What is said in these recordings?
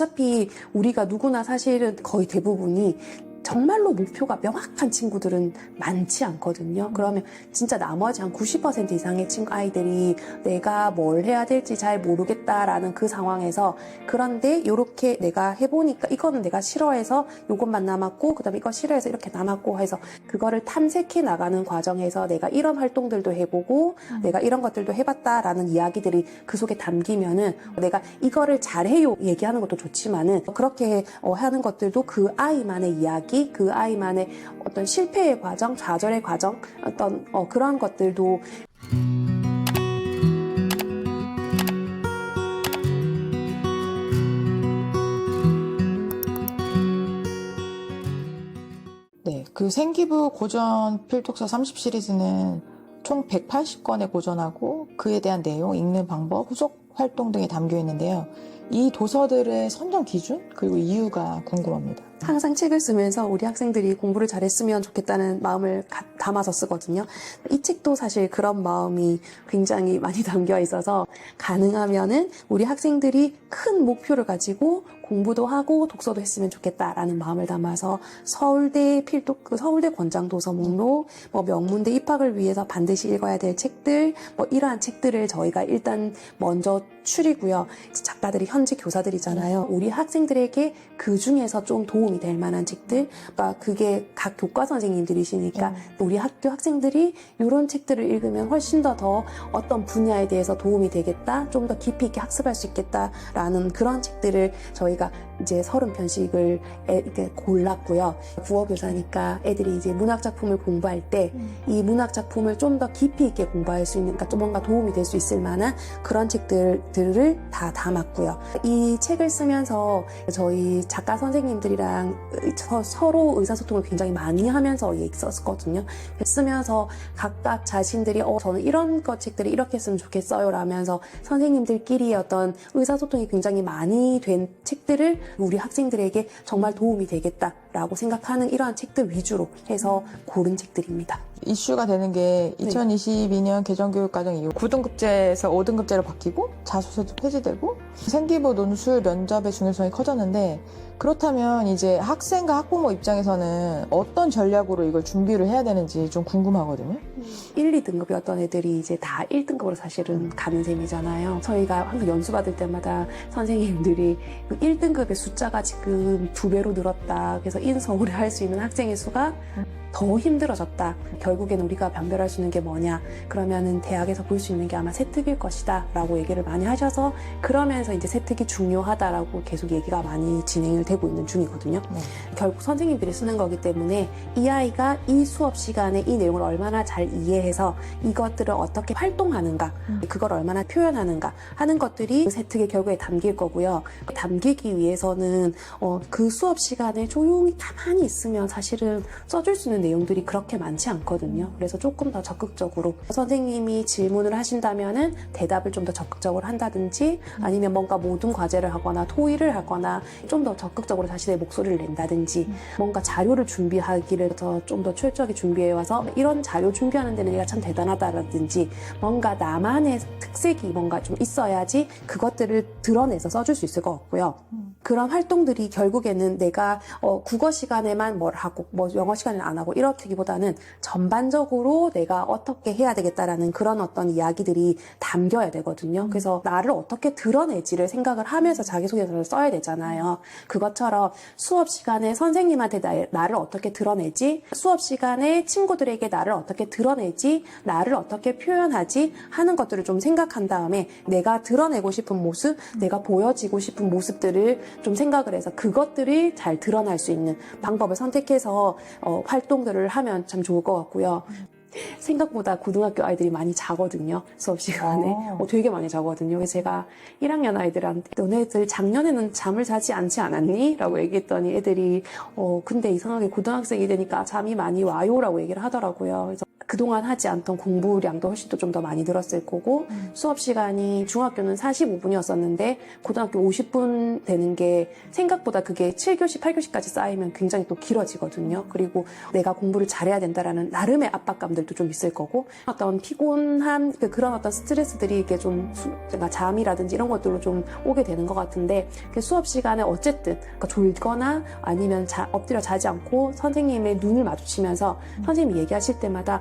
어차피 우리가 누구나 사실은 거의 대부분이 정말로 목표가 명확한 친구들은 많지 않거든요. 그러면 진짜 나머지 한 90% 이상의 아이들이 내가 뭘 해야 될지 잘 모르겠다라는 그 상황에서, 그런데 이렇게 내가 해보니까 이거는 내가 싫어해서 이것만 남았고, 그 다음에 이거 싫어해서 이렇게 남았고 해서 그거를 탐색해 나가는 과정에서 내가 이런 활동들도 해보고 내가 이런 것들도 해봤다라는 이야기들이 그 속에 담기면은, 내가 이거를 잘해요 얘기하는 것도 좋지만은 그렇게 하는 것들도 그 아이만의 이야기, 그 아이만의 어떤 실패의 과정, 좌절의 과정, 어떤 그런 것들도. 네, 그 생기부 고전 필독서 30 시리즈는 총 180권에 고전하고 그에 대한 내용, 읽는 방법, 후속 활동 등이 담겨 있는데요. 이 도서들의 선정 기준 그리고 이유가 궁금합니다. 항상 책을 쓰면서 우리 학생들이 공부를 잘했으면 좋겠다는 마음을 담아서 쓰거든요. 이 책도 사실 그런 마음이 굉장히 많이 담겨 있어서, 가능하면은 우리 학생들이 큰 목표를 가지고 공부도 하고 독서도 했으면 좋겠다라는 마음을 담아서 서울대 서울대 권장도서 목록, 명문대 입학을 위해서 반드시 읽어야 될 책들, 이러한 책들을 저희가 일단 먼저 추리고요. 작가들이 현직 교사들이잖아요. 우리 학생들에게 그 중에서 좀 도움이 될 만한 책들, 그러니까 그게 각 교과 선생님들이시니까 우리 학교 학생들이 이런 책들을 읽으면 훨씬 더 어떤 분야에 대해서 도움이 되겠다, 좀 더 깊이 있게 학습할 수 있겠다라는 그런 책들을 저희가 이제 30편씩을 이렇게 골랐고요. 국어교사니까 애들이 이제 문학작품을 공부할 때 이 문학작품을 좀 더 깊이 있게 공부할 수 있는, 그러니까 좀 뭔가 도움이 될 수 있을 만한 그런 책들을 다 담았고요. 이 책을 쓰면서 저희 작가 선생님들이랑 서로 의사소통을 굉장히 많이 하면서 썼거든요. 쓰면서 각각 자신들이 저는 이런 책들이 이렇게 했으면 좋겠어요 라면서 선생님들끼리의 어떤 의사소통이 굉장히 많이 된 책들을 우리 학생들에게 정말 도움이 되겠다라고 생각하는 이러한 책들 위주로 해서 고른 책들입니다. 이슈가 되는 게 2022년 개정교육과정 이후 9등급제에서 5등급제로 바뀌고 자소서도 폐지되고 생기부 논술 면접의 중요성이 커졌는데, 그렇다면 이제 학생과 학부모 입장에서는 어떤 전략으로 이걸 준비를 해야 되는지 좀 궁금하거든요. 1, 2등급이었던 애들이 이제 다 1등급으로 사실은 가는 셈이잖아요. 저희가 항상 연수 받을 때마다 선생님들이 1등급의 숫자가 지금 2배로 늘었다, 그래서 인서울에 할 수 있는 학생의 수가 더 힘들어졌다. 결국엔 우리가 변별할 수 있는 게 뭐냐? 그러면은 대학에서 볼 수 있는 게 아마 세특일 것이다 라고 얘기를 많이 하셔서, 그러면서 이제 세특이 중요하다라고 계속 얘기가 많이 진행을 되고 있는 중이거든요. 결국 선생님들이 쓰는 거기 때문에 이 아이가 이 수업 시간에 이 내용을 얼마나 잘 이해해서 이것들을 어떻게 활동하는가, 그걸 얼마나 표현하는가 하는 것들이 그 세특의 결국에 담길 거고요. 담기기 위해서는 그 수업 시간에 조용히 가만히 있으면 사실은 써줄 수 있는 내용들이 그렇게 많지 않거든요. 그래서 조금 더 적극적으로 선생님이 질문을 하신다면은 대답을 좀 더 적극적으로 한다든지, 아니면 뭔가 모든 과제를 하거나 토의를 하거나 좀 더 적극적으로 자신의 목소리를 낸다든지, 뭔가 자료를 준비하기를 좀 더 철저하게 준비해 와서 이런 자료 준비하는 데는 내가 참 대단하다라든지, 뭔가 나만의 특색이 뭔가 좀 있어야지 그것들을 드러내서 써줄 수 있을 것 같고요. 그런 활동들이 결국에는 내가 국어 시간에만 뭘 하고 영어 시간에는 안 하고 이렇기보다는 전반적으로 내가 어떻게 해야 되겠다라는 그런 어떤 이야기들이 담겨야 되거든요. 그래서 나를 어떻게 드러내지를 생각을 하면서 자기소개서를 써야 되잖아요. 그것처럼 수업 시간에 선생님한테 나를 어떻게 드러내지, 수업 시간에 친구들에게 나를 어떻게 드러내지, 나를 어떻게 표현하지 하는 것들을 좀 생각한 다음에 내가 드러내고 싶은 모습, 내가 보여지고 싶은 모습들을 좀 생각을 해서 그것들이 잘 드러날 수 있는 방법을 선택해서 활동들을 하면 참 좋을 것 같고요. 생각보다 고등학교 아이들이 많이 자거든요. 수업 시간에. 되게 많이 자거든요. 그래서 제가 1학년 아이들한테 너네들 작년에는 잠을 자지 않지 않았니? 라고 얘기했더니 애들이 근데 이상하게 고등학생이 되니까 잠이 많이 와요 라고 얘기를 하더라고요. 그래서 그동안 하지 않던 공부량도 훨씬 또 좀 더 많이 늘었을 거고 수업 시간이 중학교는 45분이었었는데 고등학교 50분 되는 게 생각보다 그게 7교시, 8교시까지 쌓이면 굉장히 또 길어지거든요. 그리고 내가 공부를 잘해야 된다라는 나름의 압박감들도 좀 있을 거고 어떤 피곤한 그런 어떤 스트레스들이 이게 좀 잠이라든지 이런 것들로 좀 오게 되는 것 같은데 수업 시간에 어쨌든 그러니까 졸거나 아니면 엎드려 자지 않고 선생님의 눈을 마주치면서 선생님이 얘기하실 때마다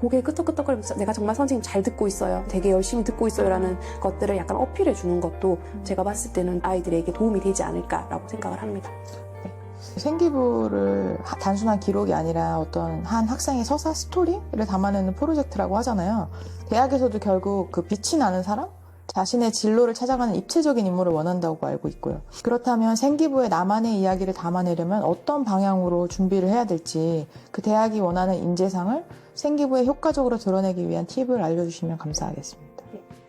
고개 끄덕끄덕거리면서 내가 정말 선생님 잘 듣고 있어요. 되게 열심히 듣고 있어요. 라는 것들을 약간 어필해 주는 것도 제가 봤을 때는 아이들에게 도움이 되지 않을까라고 생각을 합니다. 생기부를 단순한 기록이 아니라 어떤 한 학생의 서사 스토리를 담아내는 프로젝트라고 하잖아요. 대학에서도 결국 그 빛이 나는 사람? 자신의 진로를 찾아가는 입체적인 인물을 원한다고 알고 있고요. 그렇다면 생기부에 나만의 이야기를 담아내려면 어떤 방향으로 준비를 해야 될지 그 대학이 원하는 인재상을 생기부에 효과적으로 드러내기 위한 팁을 알려주시면 감사하겠습니다.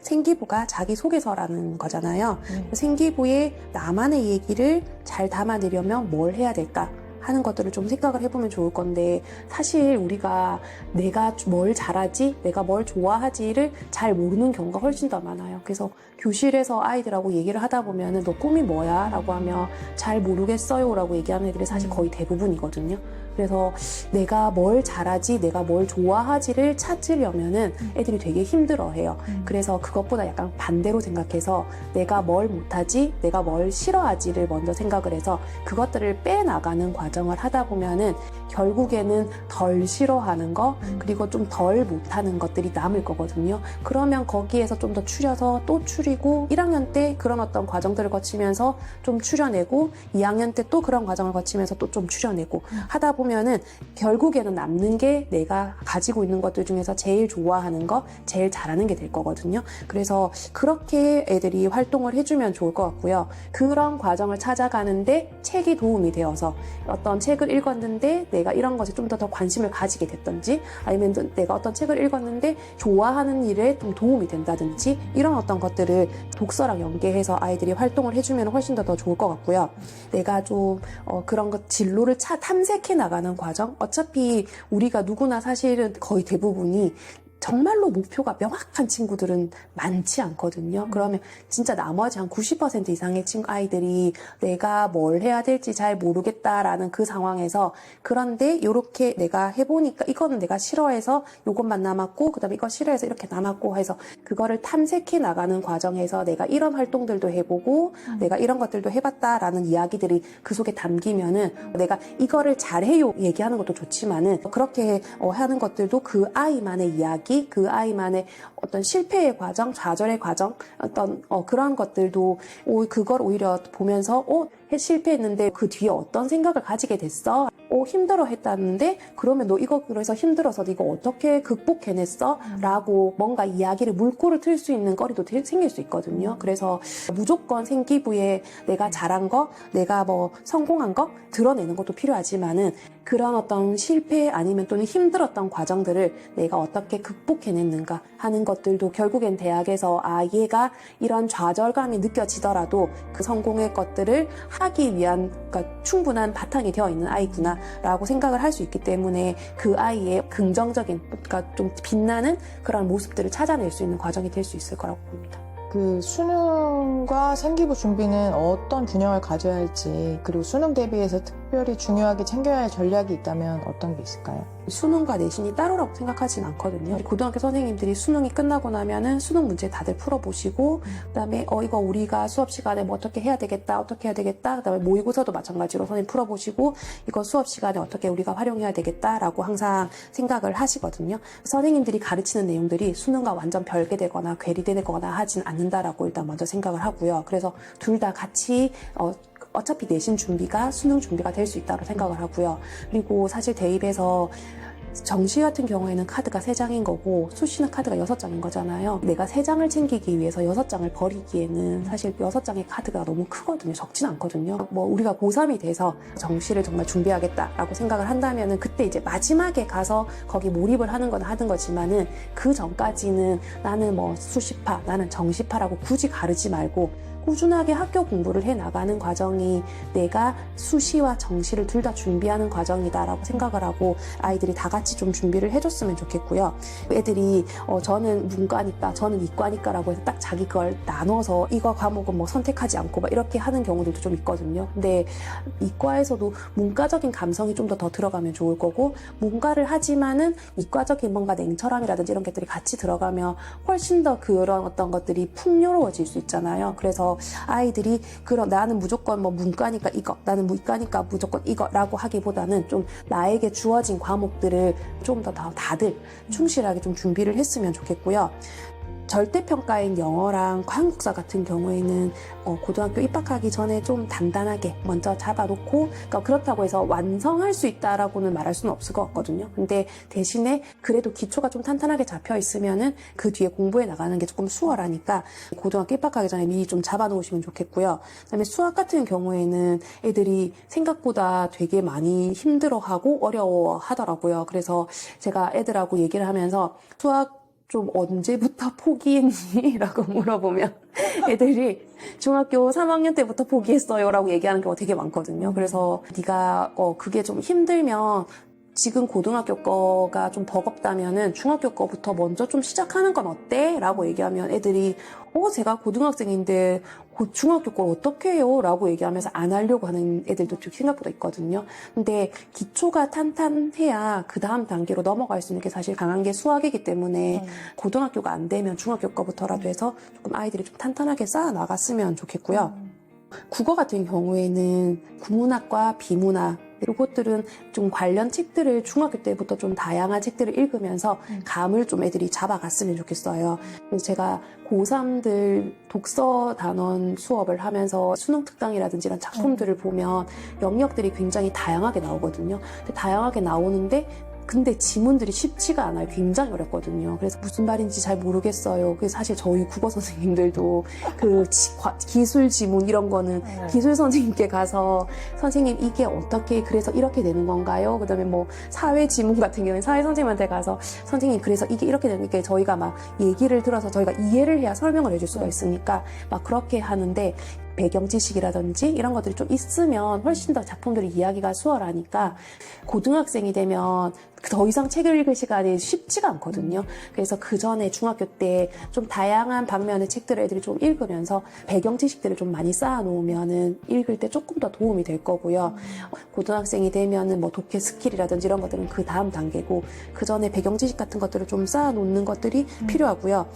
생기부가 자기소개서라는 거잖아요. 생기부에 나만의 얘기를 잘 담아내려면 뭘 해야 될까 하는 것들을 좀 생각을 해보면 좋을 건데 사실 우리가 내가 뭘 잘하지, 내가 뭘 좋아하지를 잘 모르는 경우가 훨씬 더 많아요. 그래서 교실에서 아이들하고 얘기를 하다 보면은 너 꿈이 뭐야? 라고 하면 잘 모르겠어요 라고 얘기하는 애들이 사실 거의 대부분이거든요. 그래서 내가 뭘 잘하지, 내가 뭘 좋아하지를 찾으려면은 애들이 되게 힘들어해요. 그래서 그것보다 약간 반대로 생각해서 내가 뭘 못하지, 내가 뭘 싫어하지를 먼저 생각을 해서 그것들을 빼나가는 과정을 하다 보면은 결국에는 덜 싫어하는 거, 그리고 좀 덜 못하는 것들이 남을 거거든요. 그러면 거기에서 좀 더 추려서 또 추리고 1학년 때 그런 어떤 과정들을 거치면서 좀 추려내고 2학년 때 또 그런 과정을 거치면서 또 좀 추려내고 하다 보면은 결국에는 남는 게 내가 가지고 있는 것들 중에서 제일 좋아하는 거, 제일 잘하는 게 될 거거든요. 그래서 그렇게 애들이 활동을 해주면 좋을 것 같고요. 그런 과정을 찾아가는데 책이 도움이 되어서 어떤 책을 읽었는데 내가 이런 것에 좀 더 관심을 가지게 됐던지 아니면 내가 어떤 책을 읽었는데 좋아하는 일에 좀 도움이 된다든지 이런 어떤 것들을 독서랑 연계해서 아이들이 활동을 해주면 훨씬 더 좋을 것 같고요. 내가 좀 그런 것 진로를 탐색해 나가는 과정 어차피 우리가 누구나 사실은 거의 대부분이 정말로 목표가 명확한 친구들은 많지 않거든요. 그러면 진짜 나머지 한 90% 이상의 아이들이 내가 뭘 해야 될지 잘 모르겠다라는 그 상황에서 그런데 이렇게 내가 해보니까 이거는 내가 싫어해서 이것만 남았고 그다음에 이거 싫어해서 이렇게 남았고 해서 그거를 탐색해 나가는 과정에서 내가 이런 활동들도 해보고 내가 이런 것들도 해봤다라는 이야기들이 그 속에 담기면은 내가 이거를 잘해요 얘기하는 것도 좋지만은 그렇게 하는 것들도 그 아이만의 이야기 그 아이만의 어떤 실패의 과정, 좌절의 과정, 어떤 그런 것들도 그걸 오히려 보면서 실패했는데 그 뒤에 어떤 생각을 가지게 됐어? 힘들어 했다는데 그러면 너 이거 그래서 힘들어서 이거 어떻게 극복해냈어? 라고 뭔가 이야기를 물꼬를 틀 수 있는 거리도 생길 수 있거든요. 그래서 무조건 생기부에 내가 잘한 거, 내가 뭐 성공한 거 드러내는 것도 필요하지만은 그런 어떤 실패 아니면 또는 힘들었던 과정들을 내가 어떻게 극복해냈는가 하는 것들도 결국엔 대학에서 얘가 이런 좌절감이 느껴지더라도 그 성공의 것들을 하기 위한 그러니까 충분한 바탕이 되어 있는 아이구나 라고 생각을 할 수 있기 때문에 그 아이의 긍정적인 그러니까 좀 빛나는 그런 모습들을 찾아낼 수 있는 과정이 될 수 있을 거라고 봅니다. 그 수능과 생기부 준비는 어떤 균형을 가져야 할지 그리고 수능 대비해서 특별히 중요하게 챙겨야 할 전략이 있다면 어떤 게 있을까요? 수능과 내신이 따로라고 생각하진 않거든요. 고등학교 선생님들이 수능이 끝나고 나면은 수능 문제 다들 풀어보시고 그다음에 이거 우리가 수업 시간에 뭐 어떻게 해야 되겠다 그다음에 모의고사도 마찬가지로 선생님 풀어보시고 이거 수업 시간에 어떻게 우리가 활용해야 되겠다라고 항상 생각을 하시거든요. 선생님들이 가르치는 내용들이 수능과 완전 별개되거나 괴리되거나 하진 않는다라고 일단 먼저 생각을 하고요. 그래서 둘 다 같이 어차피 내신 준비가 수능 준비가 될 수 있다고 생각을 하고요. 그리고 사실 대입에서 정시 같은 경우에는 카드가 3장인 거고 수시는 카드가 6장인 거잖아요. 내가 3장을 챙기기 위해서 6장을 버리기에는 사실 6장의 카드가 너무 크거든요. 적진 않거든요. 우리가 고3이 돼서 정시를 정말 준비하겠다라고 생각을 한다면은 그때 이제 마지막에 가서 거기 몰입을 하는 건 하는 거지만은 그 전까지는 나는 수시파, 나는 정시파라고 굳이 가르지 말고 꾸준하게 학교 공부를 해 나가는 과정이 내가 수시와 정시를 둘 다 준비하는 과정이다라고 생각을 하고 아이들이 다 같이 좀 준비를 해줬으면 좋겠고요. 애들이 저는 문과니까 저는 이과니까라고 해서 딱 자기 걸 나눠서 이과 과목은 뭐 선택하지 않고 막 이렇게 하는 경우들도 좀 있거든요. 근데 이과에서도 문과적인 감성이 좀 더 들어가면 좋을 거고, 문과를 하지만은 이과적인 뭔가 냉철함이라든지 이런 것들이 같이 들어가면 훨씬 더 그런 어떤 것들이 풍요로워질 수 있잖아요. 그래서 아이들이 나는 무조건 뭐 문과니까 이거, 나는 이과니까 무조건 이거라고 하기보다는 좀 나에게 주어진 과목들을 좀 더 다들 충실하게 좀 준비를 했으면 좋겠고요. 절대평가인 영어랑 한국사 같은 경우에는 고등학교 입학하기 전에 좀 단단하게 먼저 잡아놓고, 그러니까 그렇다고 해서 완성할 수 있다라고는 말할 수는 없을 것 같거든요. 근데 대신에 그래도 기초가 좀 탄탄하게 잡혀 있으면은 그 뒤에 공부해 나가는 게 조금 수월하니까 고등학교 입학하기 전에 미리 좀 잡아놓으시면 좋겠고요. 그다음에 수학 같은 경우에는 애들이 생각보다 되게 많이 힘들어하고 어려워하더라고요. 그래서 제가 애들하고 얘기를 하면서 수학 좀 언제부터 포기했니? 라고 물어보면 애들이 중학교 3학년 때부터 포기했어요 라고 얘기하는 경우가 되게 많거든요. 그래서 네가 그게 좀 힘들면 지금 고등학교 거가 좀 버겁다면은 중학교 거부터 먼저 좀 시작하는 건 어때? 라고 얘기하면 애들이 제가 고등학생인데 중학교 걸 어떻게 해요? 라고 얘기하면서 안 하려고 하는 애들도 생각보다 있거든요. 근데 기초가 탄탄해야 그 다음 단계로 넘어갈 수 있는 게 사실 강한 게 수학이기 때문에 고등학교가 안 되면 중학교 거부터라도 해서 조금 아이들이 좀 탄탄하게 쌓아 나갔으면 좋겠고요. 국어 같은 경우에는 국문학과 비문학 이것들은 좀 관련 책들을 중학교 때부터 좀 다양한 책들을 읽으면서 감을 좀 애들이 잡아갔으면 좋겠어요. 그래서 제가 고3들 독서 단원 수업을 하면서 수능 특강이라든지 이런 작품들을 보면 영역들이 굉장히 다양하게 나오거든요. 근데 다양하게 나오는데 근데 지문들이 쉽지가 않아요. 굉장히 어렵거든요. 그래서 무슨 말인지 잘 모르겠어요. 그래서 사실 저희 국어 선생님들도 그 기술 지문 이런 거는 기술 선생님께 가서 선생님 이게 어떻게 그래서 이렇게 되는 건가요? 그다음에 뭐 사회 지문 같은 경우는 사회 선생님한테 가서 선생님 그래서 이게 이렇게 되니까 저희가 막 얘기를 들어서 저희가 이해를 해야 설명을 해줄 수가 있으니까 막 그렇게 하는데 배경 지식이라든지 이런 것들이 좀 있으면 훨씬 더 작품들을 이해하기가 수월하니까 고등학생이 되면 더 이상 책을 읽을 시간이 쉽지가 않거든요. 그래서 그 전에 중학교 때 좀 다양한 방면의 책들을 애들이 좀 읽으면서 배경 지식들을 좀 많이 쌓아놓으면은 읽을 때 조금 더 도움이 될 거고요. 고등학생이 되면은 뭐 독해 스킬이라든지 이런 것들은 그 다음 단계고 그 전에 배경 지식 같은 것들을 좀 쌓아놓는 것들이 필요하고요.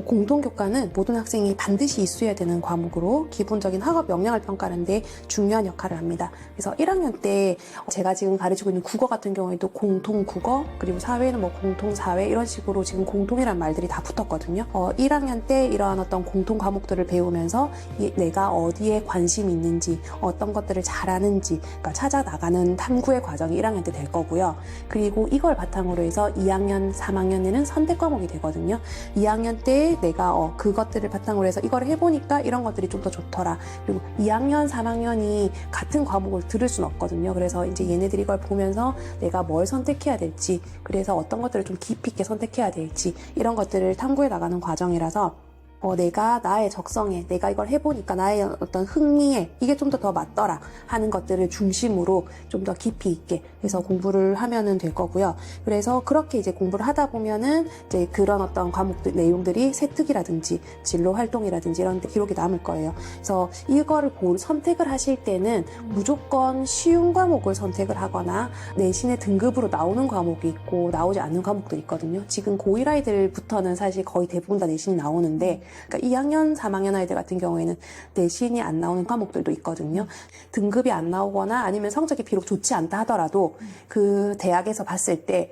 공동교과는 모든 학생이 반드시 이수해야 되는 과목으로 기본적인 학업 역량을 평가하는데 중요한 역할을 합니다. 그래서 1학년 때 제가 지금 가르치고 있는 국어 같은 경우에도 공통국어 그리고 사회는 뭐 공통사회 이런 식으로 지금 공통이란 말들이 다 붙었거든요. 1학년 때 이러한 어떤 공통 과목들을 배우면서 내가 어디에 관심이 있는지 어떤 것들을 잘하는지 그러니까 찾아 나가는 탐구의 과정이 1학년 때 될 거고요. 그리고 이걸 바탕으로 해서 2학년, 3학년에는 선택 과목이 되거든요. 2학년 때 내가 그것들을 바탕으로 해서 이걸 해보니까 이런 것들이 좀 더 좋더라. 그리고 2학년, 3학년이 같은 과목을 들을 수는 없거든요. 그래서 이제 얘네들이 이걸 보면서 내가 뭘 선택해야 될지, 그래서 어떤 것들을 좀 깊이 있게 선택해야 될지 이런 것들을 탐구해 나가는 과정이라서 내가 나의 적성에 내가 이걸 해보니까 나의 어떤 흥미에 이게 좀 더 맞더라 하는 것들을 중심으로 좀 더 깊이 있게 해서 공부를 하면은 될 거고요. 그래서 그렇게 이제 공부를 하다 보면은 이제 그런 어떤 과목들 내용들이 세특이라든지 진로 활동이라든지 이런 데 기록이 남을 거예요. 그래서 이거를 선택을 하실 때는 무조건 쉬운 과목을 선택을 하거나 내신의 등급으로 나오는 과목이 있고 나오지 않는 과목도 있거든요. 지금 고1 아이들부터는 사실 거의 대부분 다 내신이 나오는데 그러니까 2학년, 3학년 아이들 같은 경우에는 내신이 안 나오는 과목들도 있거든요. 등급이 안 나오거나 아니면 성적이 비록 좋지 않다 하더라도 그 대학에서 봤을 때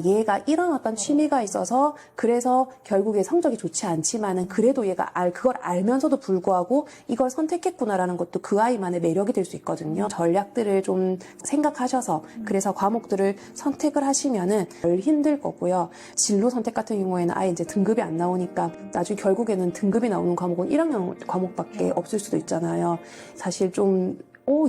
얘가 이런 어떤 취미가 있어서 그래서 결국에 성적이 좋지 않지만은 그래도 얘가 그걸 알면서도 불구하고 이걸 선택했구나라는 것도 그 아이만의 매력이 될 수 있거든요. 전략들을 좀 생각하셔서 그래서 과목들을 선택을 하시면은 덜 힘들 거고요. 진로 선택 같은 경우에는 아예 이제 등급이 안 나오니까 나중에 결국에는 등급이 나오는 과목은 1학년 과목밖에 없을 수도 있잖아요. 사실 좀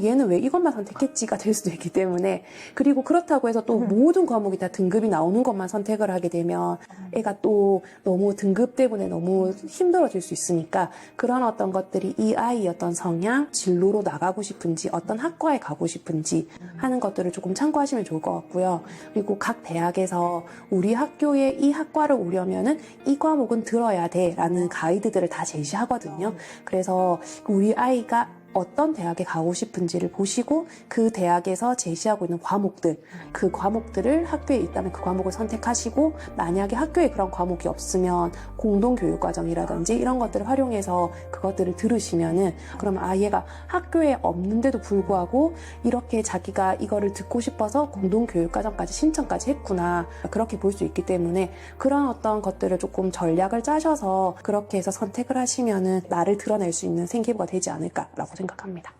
얘는 왜 이것만 선택했지가 될 수도 있기 때문에, 그리고 그렇다고 해서 또 모든 과목이 다 등급이 나오는 것만 선택을 하게 되면 애가 또 너무 등급 때문에 너무 힘들어질 수 있으니까, 그런 어떤 것들이 이 아이의 어떤 성향, 진로로 나가고 싶은지, 어떤 학과에 가고 싶은지 하는 것들을 조금 참고하시면 좋을 것 같고요. 그리고 각 대학에서 우리 학교에 이 학과를 오려면은 이 과목은 들어야 돼 라는 가이드들을 다 제시하거든요. 그래서 우리 아이가 어떤 대학에 가고 싶은지를 보시고 그 대학에서 제시하고 있는 과목들, 그 과목들을 학교에 있다면 그 과목을 선택하시고, 만약에 학교에 그런 과목이 없으면 공동교육과정이라든지 이런 것들을 활용해서 그것들을 들으시면은, 그러면 얘가 학교에 없는데도 불구하고 이렇게 자기가 이거를 듣고 싶어서 공동교육과정까지 신청까지 했구나, 그렇게 볼 수 있기 때문에 그런 어떤 것들을 조금 전략을 짜셔서 그렇게 해서 선택을 하시면은 나를 드러낼 수 있는 생기부가 되지 않을까라고 생각합니다.